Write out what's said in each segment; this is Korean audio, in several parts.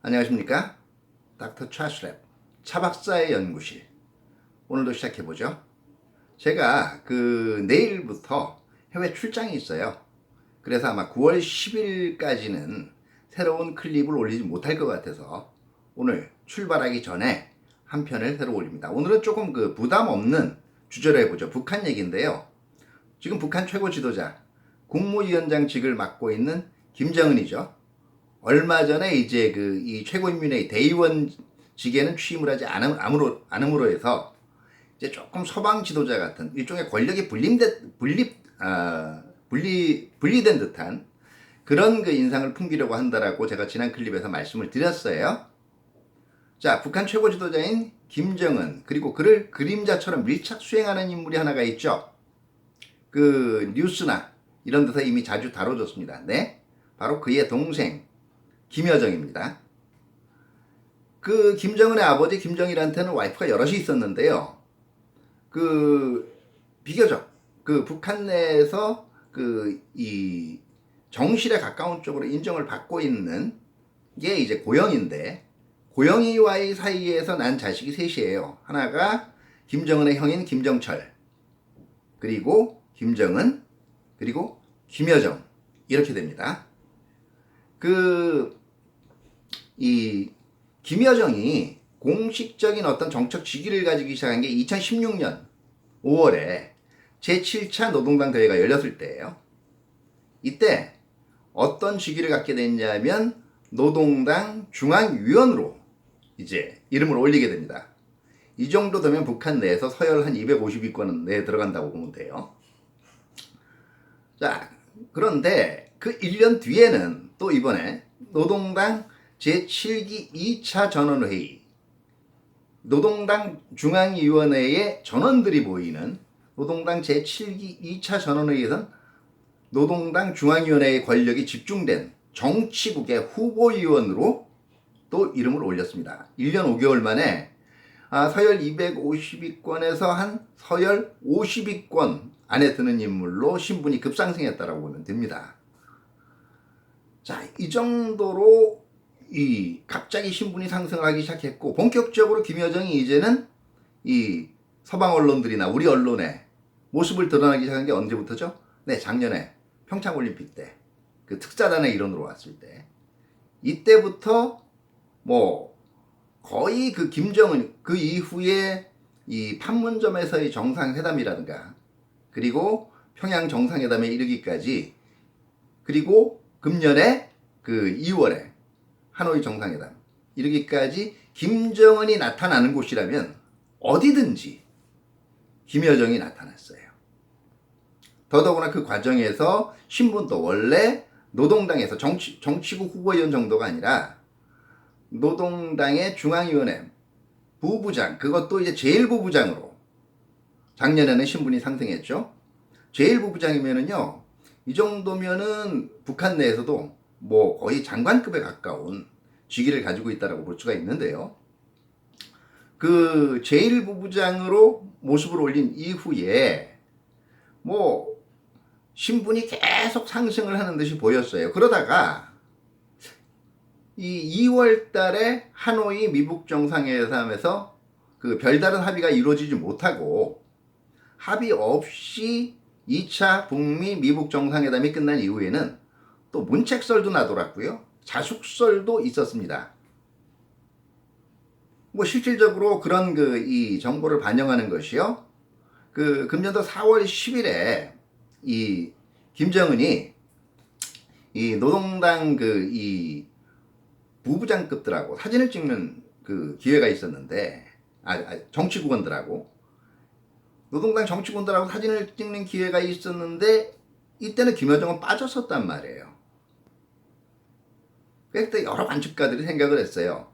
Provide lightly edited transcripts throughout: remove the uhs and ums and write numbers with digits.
안녕하십니까? 닥터 차슈랩 차박사의 연구실 오늘도 시작해보죠. 제가 내일부터 해외 출장이 있어요. 그래서 아마 9월 10일까지는 새로운 클립을 올리지 못할 것 같아서 오늘 출발하기 전에 한 편을 새로 올립니다. 오늘은 조금 부담 없는 주제로 해보죠. 북한 얘기인데요. 지금 북한 최고 지도자 국무위원장직을 맡고 있는 김정은이죠. 얼마 전에 이제 이 최고인민회의 대의원직에는 취임을 하지 않음으로 해서 이제 조금 서방 지도자 같은 일종의 권력이 분리된 듯한 그런 인상을 풍기려고 한다라고 제가 지난 클립에서 말씀을 드렸어요. 자, 북한 최고 지도자인 김정은, 그리고 그를 그림자처럼 밀착 수행하는 인물이 하나가 있죠. 뉴스나 이런 데서 이미 자주 다뤄졌습니다. 네, 바로 그의 동생 김여정입니다. 김정은의 아버지 김정일한테는 와이프가 여럿이 있었는데요. 비교적 북한 내에서 이 정실에 가까운 쪽으로 인정을 받고 있는 게 이제 고영인데, 고영이와의 사이에서 난 자식이 셋이에요. 하나가 김정은의 형인 김정철, 그리고 김정은, 그리고 김여정, 이렇게 됩니다. 이 김여정이 공식적인 어떤 정책 직위를 가지기 시작한 게 2016년 5월에 제7차 노동당 대회가 열렸을 때예요. 이때 어떤 직위를 갖게 됐냐면 노동당 중앙위원으로 이제 이름을 올리게 됩니다. 이 정도 되면 북한 내에서 서열 한 250위권 내에 들어간다고 보면 돼요. 자, 그런데 1년 뒤에는 또 이번에 노동당 제7기 2차 전원회의, 노동당 중앙위원회의 전원들이 모이는 노동당 제7기 2차 전원회의에선 노동당 중앙위원회의 권력이 집중된 정치국의 후보위원으로 또 이름을 올렸습니다. 1년 5개월 만에 서열 250위권에서 한 서열 50위권 안에 드는 인물로 신분이 급상승했다라고 보면 됩니다. 자, 이 정도로 갑자기 신분이 상승하기 시작했고, 본격적으로 김여정이 이제는 이 서방 언론들이나 우리 언론에 모습을 드러나기 시작한 게 언제부터죠? 네, 작년에 평창올림픽 때 특사단의 일원으로 왔을 때, 이때부터 거의 김정은 이후에 이 판문점에서의 정상회담이라든가, 그리고 평양 정상회담에 이르기까지, 그리고 금년에 2월에 하노이 정상회담 이르기까지 김정은이 나타나는 곳이라면 어디든지 김여정이 나타났어요. 더더구나 그 과정에서 신분도 원래 노동당에서 정치국 후보위원 정도가 아니라 노동당의 중앙위원회 부부장, 그것도 이제 제1부부장으로 작년에는 신분이 상승했죠. 제1부부장이면은요, 이 정도면은 북한 내에서도 거의 장관급에 가까운 직위를 가지고 있다라고 볼 수가 있는데요. 제1부부장으로 모습을 올린 이후에 신분이 계속 상승을 하는 듯이 보였어요. 그러다가 이 2월 달에 하노이 미북 정상회담에서 별다른 합의가 이루어지지 못하고, 합의 없이 2차 북미 미북 정상회담이 끝난 이후에는 또 문책설도 나돌았고요. 자숙설도 있었습니다. 실질적으로 그런 이 정보를 반영하는 것이요. 금년도 4월 10일에 이 김정은이 이 노동당 이 부부장급들하고 사진을 찍는 기회가 있었는데, 정치국원들하고 노동당 정치군들하고 사진을 찍는 기회가 있었는데, 이때는 김여정은 빠졌었단 말이에요. 그때 여러 관측가들이 생각을 했어요.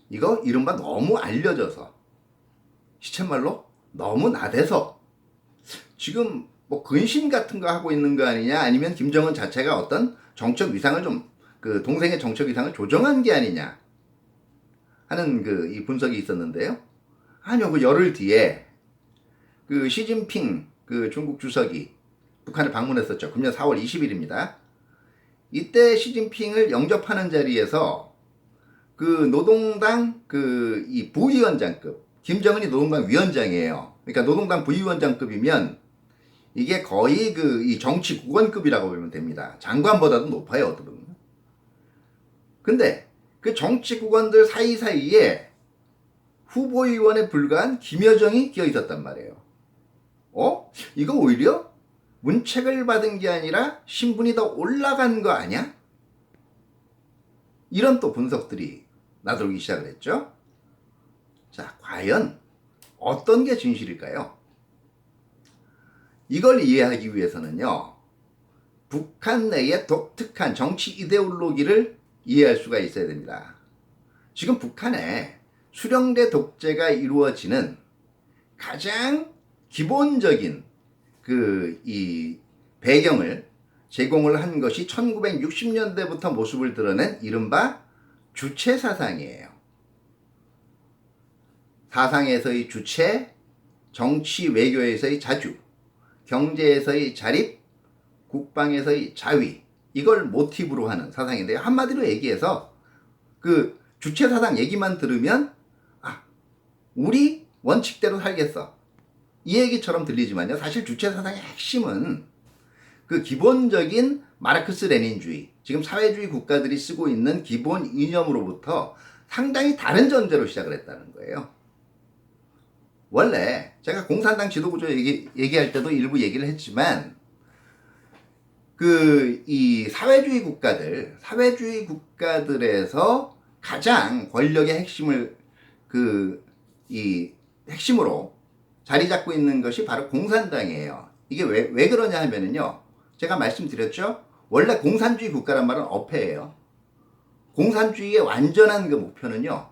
이거 이른바 너무 알려져서, 시쳇말로 너무 나대서 지금 근신 같은 거 하고 있는 거 아니냐, 아니면 김정은 자체가 어떤 정책 위상을 좀 동생의 정책 위상을 조정한 게 아니냐 하는 이 분석이 있었는데요. 아니요, 열흘 뒤에 시진핑 중국 주석이 북한을 방문했었죠. 금년 4월 20일입니다. 이때 시진핑을 영접하는 자리에서 그 노동당 이 부위원장급, 김정은이 노동당 위원장이에요. 그러니까 노동당 부위원장급이면 이게 거의 이 정치 국원급이라고 보면 됩니다. 장관보다도 높아요, 어떻게 보면. 근데 그 정치 국원들 사이사이에 후보의원에 불과한 김여정이 끼어 있었단 말이에요. 이거 오히려 문책을 받은 게 아니라 신분이 더 올라간 거 아니야? 이런 또 분석들이 나돌기 시작을 했죠. 자, 과연 어떤 게 진실일까요? 이걸 이해하기 위해서는요, 북한 내의 독특한 정치 이데올로기를 이해할 수가 있어야 됩니다. 지금 북한에 수령대 독재가 이루어지는 가장 기본적인 이 배경을 제공을 한 것이 1960년대부터 모습을 드러낸 이른바 주체 사상이에요. 사상에서의 주체, 정치 외교에서의 자주, 경제에서의 자립, 국방에서의 자위, 이걸 모티브로 하는 사상인데요. 한마디로 얘기해서 그 주체 사상 얘기만 들으면 우리 원칙대로 살겠어, 이 얘기처럼 들리지만요, 사실 주체 사상의 핵심은 그 기본적인 마르크스 레닌주의, 지금 사회주의 국가들이 쓰고 있는 기본 이념으로부터 상당히 다른 전제로 시작을 했다는 거예요. 원래 제가 공산당 지도구조 얘기할 때도 일부 얘기를 했지만 이 사회주의 국가들에서 가장 권력의 핵심을 이 핵심으로 자리 잡고 있는 것이 바로 공산당이에요. 이게 왜 그러냐 하면은요, 제가 말씀드렸죠. 원래 공산주의 국가란 말은 어폐예요. 공산주의의 완전한 그 목표는요,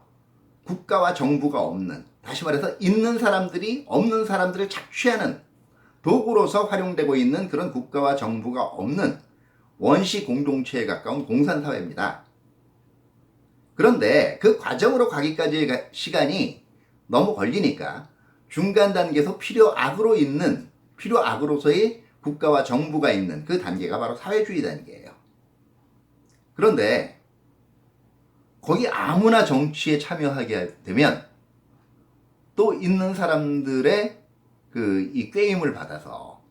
국가와 정부가 없는, 다시 말해서 있는 사람들이 없는 사람들을 착취하는 도구로서 활용되고 있는 그런 국가와 정부가 없는 원시 공동체에 가까운 공산사회입니다. 그런데 그 과정으로 가기까지의 시간이 너무 걸리니까 중간 단계에서 필요악으로서의 국가와 정부가 있는 그 단계가 바로 사회주의 단계예요. 그런데 거기 아무나 정치에 참여하게 되면 또 있는 사람들의 이 꾀임을 받아서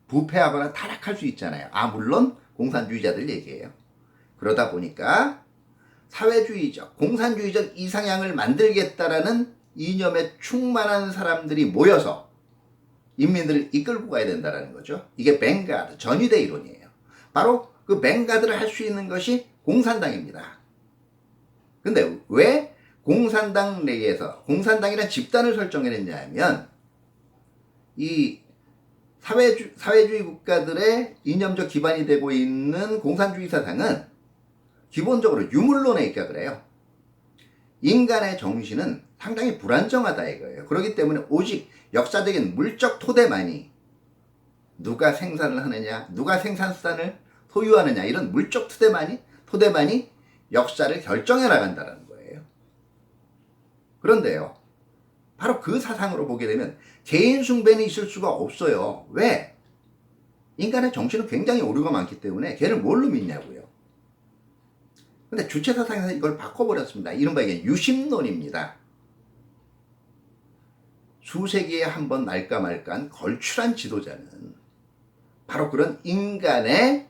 부패하거나 타락할 수 있잖아요. 물론 공산주의자들 얘기예요. 그러다 보니까 사회주의적, 공산주의적 이상향을 만들겠다라는 이념에 충만한 사람들이 모여서 인민들을 이끌고 가야 된다는 거죠. 이게 뱅가드, 전위대 이론이에요. 바로 그 뱅가드를 할 수 있는 것이 공산당입니다. 근데 왜 공산당 내에서 공산당이라는 집단을 설정해냈냐 하면 이 사회주의 국가들의 이념적 기반이 되고 있는 공산주의 사상은 기본적으로 유물론에 입각을 해요. 인간의 정신은 상당히 불안정하다 이거예요. 그렇기 때문에 오직 역사적인 물적 토대만이, 누가 생산을 하느냐, 누가 생산수단을 소유하느냐, 이런 물적 토대만이 역사를 결정해 나간다는 거예요. 그런데요, 바로 그 사상으로 보게 되면 개인 숭배는 있을 수가 없어요. 왜? 인간의 정신은 굉장히 오류가 많기 때문에 걔를 뭘로 믿냐고요. 근데 주체 사상에서 이걸 바꿔버렸습니다. 이른바 이게 유심론입니다. 수세기에 한 번 날까 말까한 걸출한 지도자는 바로 그런 인간의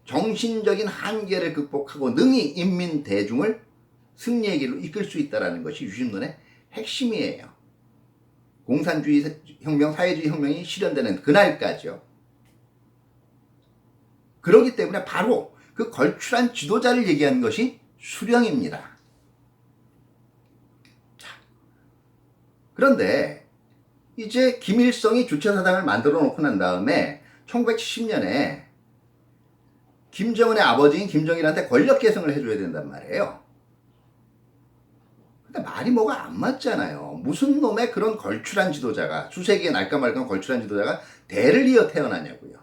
정신적인 한계를 극복하고 능히 인민 대중을 승리의 길로 이끌 수 있다는 것이 유심론의 핵심이에요. 공산주의 혁명, 사회주의 혁명이 실현되는 그날까지요. 그렇기 때문에 바로 그 걸출한 지도자를 얘기하는 것이 수령입니다. 자, 그런데 이제 김일성이 주체사상을 만들어 놓고 난 다음에 1970년에 김정은의 아버지인 김정일한테 권력 계승을 해줘야 된단 말이에요. 근데 말이 뭐가 안 맞잖아요. 무슨 놈의 그런 걸출한 지도자가, 수세기에 날까 말까 걸출한 지도자가 대를 이어 태어나냐고요.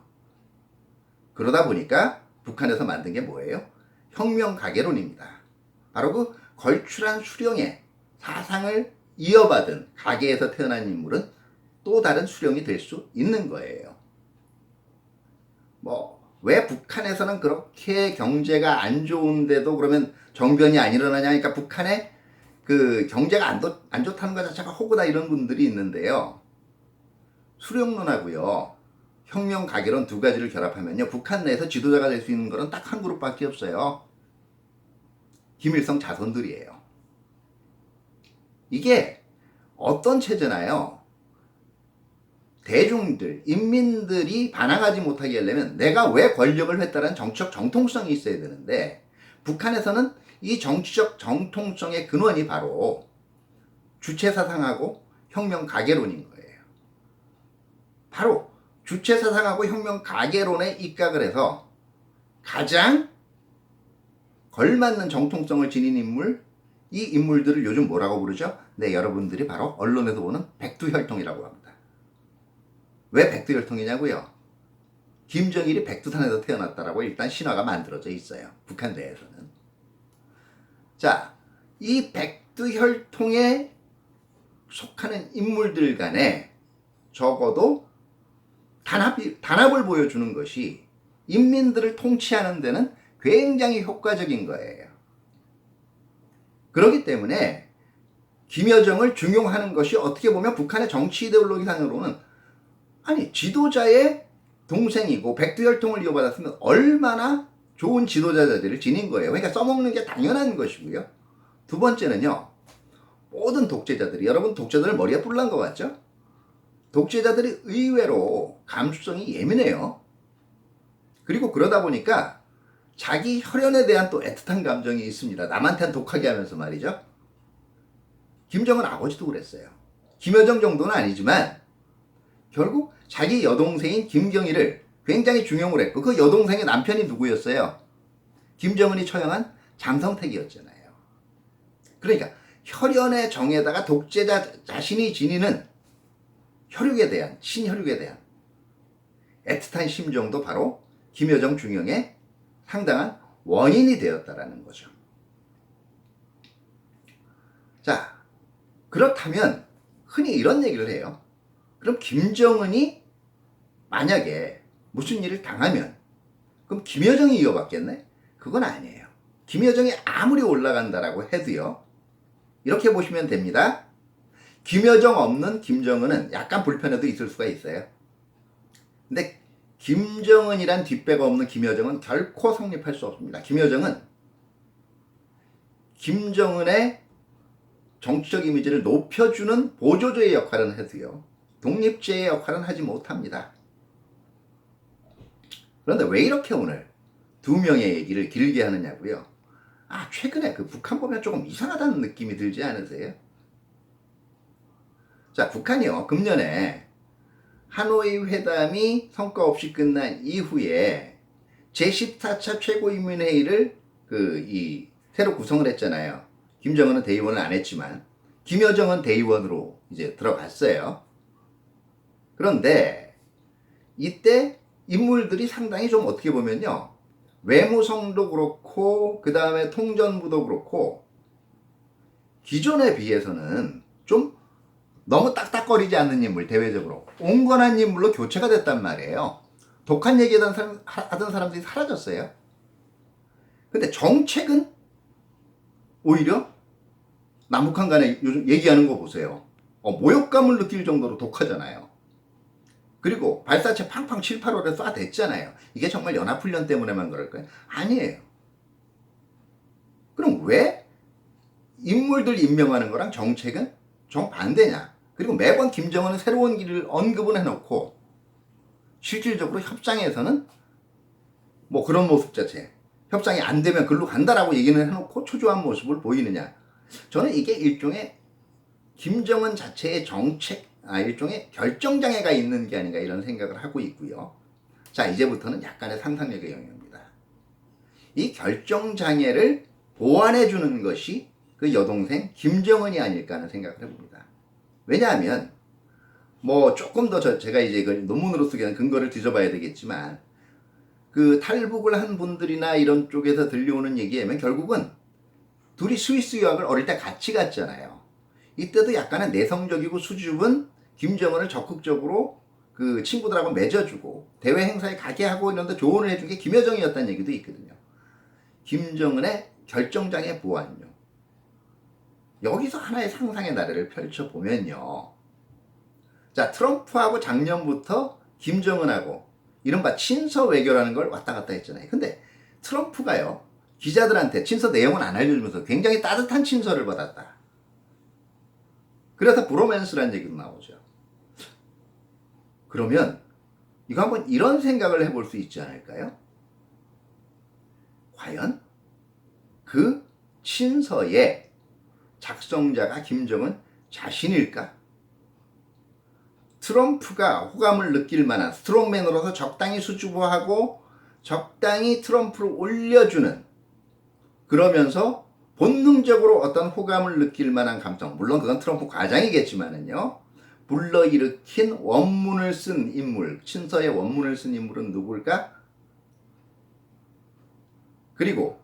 그러다 보니까 북한에서 만든 게 뭐예요? 혁명 가계론입니다. 바로 그 걸출한 수령의 사상을 이어받은 가계에서 태어난 인물은 또 다른 수령이 될 수 있는 거예요. 왜 북한에서는 그렇게 경제가 안 좋은데도 그러면 정변이 안 일어나냐? 그러니까 북한의 그 경제가 안 좋다는 것 자체가 호구다 이런 분들이 있는데요. 수령론하고요. 혁명 가결론 두 가지를 결합하면요. 북한 내에서 지도자가 될 수 있는 것은 딱 한 그룹밖에 없어요. 김일성 자손들이에요. 이게 어떤 체제나요? 대중들, 인민들이 반항하지 못하게 하려면 내가 왜 권력을 했다는 정치적 정통성이 있어야 되는데 북한에서는 이 정치적 정통성의 근원이 바로 주체사상하고 혁명 가계론인 거예요. 바로 주체사상하고 혁명 가계론에 입각을 해서 가장 걸맞는 정통성을 지닌 인물, 이 인물들을 요즘 뭐라고 부르죠? 네, 여러분들이 바로 언론에서 보는 백두혈통이라고 합니다. 왜 백두혈통이냐고요? 김정일이 백두산에서 태어났다라고 일단 신화가 만들어져 있어요. 북한 내에서는. 자, 이 백두혈통에 속하는 인물들 간에 적어도 단합을 보여주는 것이 인민들을 통치하는 데는 굉장히 효과적인 거예요. 그렇기 때문에 김여정을 중용하는 것이 어떻게 보면 북한의 정치 이데올로기상으로는 아니 지도자의 동생이고 백두혈통을 이어받았으면 얼마나 좋은 지도자들을 지닌 거예요. 그러니까 써먹는 게 당연한 것이고요. 두 번째는요. 모든 독재자들이 여러분 독재자들 머리에 뿔난 것 같죠? 독재자들이 의외로 감수성이 예민해요. 그리고 그러다 보니까 자기 혈연에 대한 또 애틋한 감정이 있습니다. 남한테는 독하게 하면서 말이죠. 김정은 아버지도 그랬어요. 김여정 정도는 아니지만 결국 자기 여동생인 김경일을 굉장히 중용을 했고 그 여동생의 남편이 누구였어요? 김정은이 처형한 장성택이었잖아요. 그러니까 혈연의 정에다가 독재자 자신이 지니는 혈육에 대한 친혈육에 대한 애틋한 심정도 바로 김여정 중용의 상당한 원인이 되었다라는 거죠. 자, 그렇다면 흔히 이런 얘기를 해요. 그럼 김정은이 만약에 무슨 일을 당하면 그럼 김여정이 이어받겠네? 그건 아니에요. 김여정이 아무리 올라간다라고 해도요. 이렇게 보시면 됩니다. 김여정 없는 김정은은 약간 불편해도 있을 수가 있어요. 근데 김정은이란 뒷배가 없는 김여정은 결코 성립할 수 없습니다. 김여정은 김정은의 정치적 이미지를 높여주는 보조제의 역할은 해도요. 독립제의 역할은 하지 못합니다. 그런데 왜 이렇게 오늘 두 명의 얘기를 길게 하느냐고요? 아, 최근에 그 북한 보면 조금 이상하다는 느낌이 들지 않으세요? 자, 북한이요. 금년에 하노이 회담이 성과 없이 끝난 이후에 제14차 최고인민회의를 새로 구성을 했잖아요. 김정은은 대의원을 안 했지만 김여정은 대의원으로 이제 들어갔어요. 그런데 이때 인물들이 상당히 좀 어떻게 보면요. 외무성도 그렇고 그 다음에 통전부도 그렇고 기존에 비해서는 좀 너무 딱딱거리지 않는 인물 대외적으로 온건한 인물로 교체가 됐단 말이에요. 독한 얘기 하던 사람들이 사라졌어요. 근데 정책은 오히려 남북한 간에 요즘 얘기하는 거 보세요. 모욕감을 느낄 정도로 독하잖아요. 그리고 발사체 팡팡 7, 8월에 쏴댔잖아요. 이게 정말 연합훈련 때문에만 그럴까요? 아니에요. 그럼 왜 인물들 임명하는 거랑 정책은 정반대냐? 그리고 매번 김정은은 새로운 길을 언급은 해놓고 실질적으로 협상에서는 뭐 그런 모습 자체 협상이 안 되면 글로 간다라고 얘기는 해놓고 초조한 모습을 보이느냐. 저는 이게 일종의 김정은 자체의 일종의 결정장애가 있는 게 아닌가 이런 생각을 하고 있고요. 자, 이제부터는 약간의 상상력의 영역입니다. 이 결정장애를 보완해주는 것이 그 여동생 김정은이 아닐까 하는 생각을 해봅니다. 왜냐하면 뭐 조금 더 제가 이제 이걸 논문으로 쓰기에는 근거를 뒤져봐야 되겠지만 그 탈북을 한 분들이나 이런 쪽에서 들려오는 얘기하면 결국은 둘이 스위스 유학을 어릴 때 같이 갔잖아요. 이때도 약간은 내성적이고 수줍은 김정은을 적극적으로 그 친구들하고 맺어주고 대외 행사에 가게 하고 이런 데 조언을 해준 게 김여정이었다는 얘기도 있거든요. 김정은의 결정장애 보완요. 여기서 하나의 상상의 나래를 펼쳐보면요. 자, 트럼프하고 작년부터 김정은하고 이른바 친서 외교라는 걸 왔다 갔다 했잖아요. 근데 트럼프가요, 기자들한테 친서 내용은 안 알려주면서 굉장히 따뜻한 친서를 받았다. 그래서 브로맨스라는 얘기도 나오죠. 그러면 이거 한번 이런 생각을 해볼 수 있지 않을까요? 과연 그 친서의 작성자가 김정은 자신일까? 트럼프가 호감을 느낄 만한 스트롱맨으로서 적당히 수줍어하고 적당히 트럼프를 올려주는, 그러면서 본능적으로 어떤 호감을 느낄 만한 감정, 물론 그건 트럼프 과장이겠지만은요, 불러일으킨 원문을 쓴 인물, 친서의 원문을 쓴 인물은 누굴까? 그리고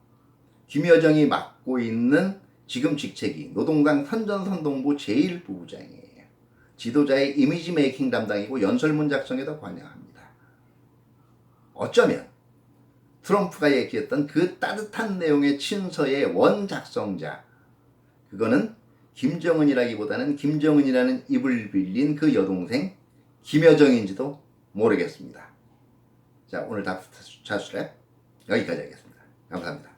김여정이 맡고 있는 지금 직책이 노동당 선전선동부 제1부부장이에요. 지도자의 이미지 메이킹 담당이고 연설문 작성에도 관여합니다. 어쩌면 트럼프가 얘기했던 그 따뜻한 내용의 친서의 원 작성자, 그거는 김정은이라기보다는 김정은이라는 입을 빌린 그 여동생 김여정인지도 모르겠습니다. 자, 오늘 다프트 차수랩 여기까지 하겠습니다. 감사합니다.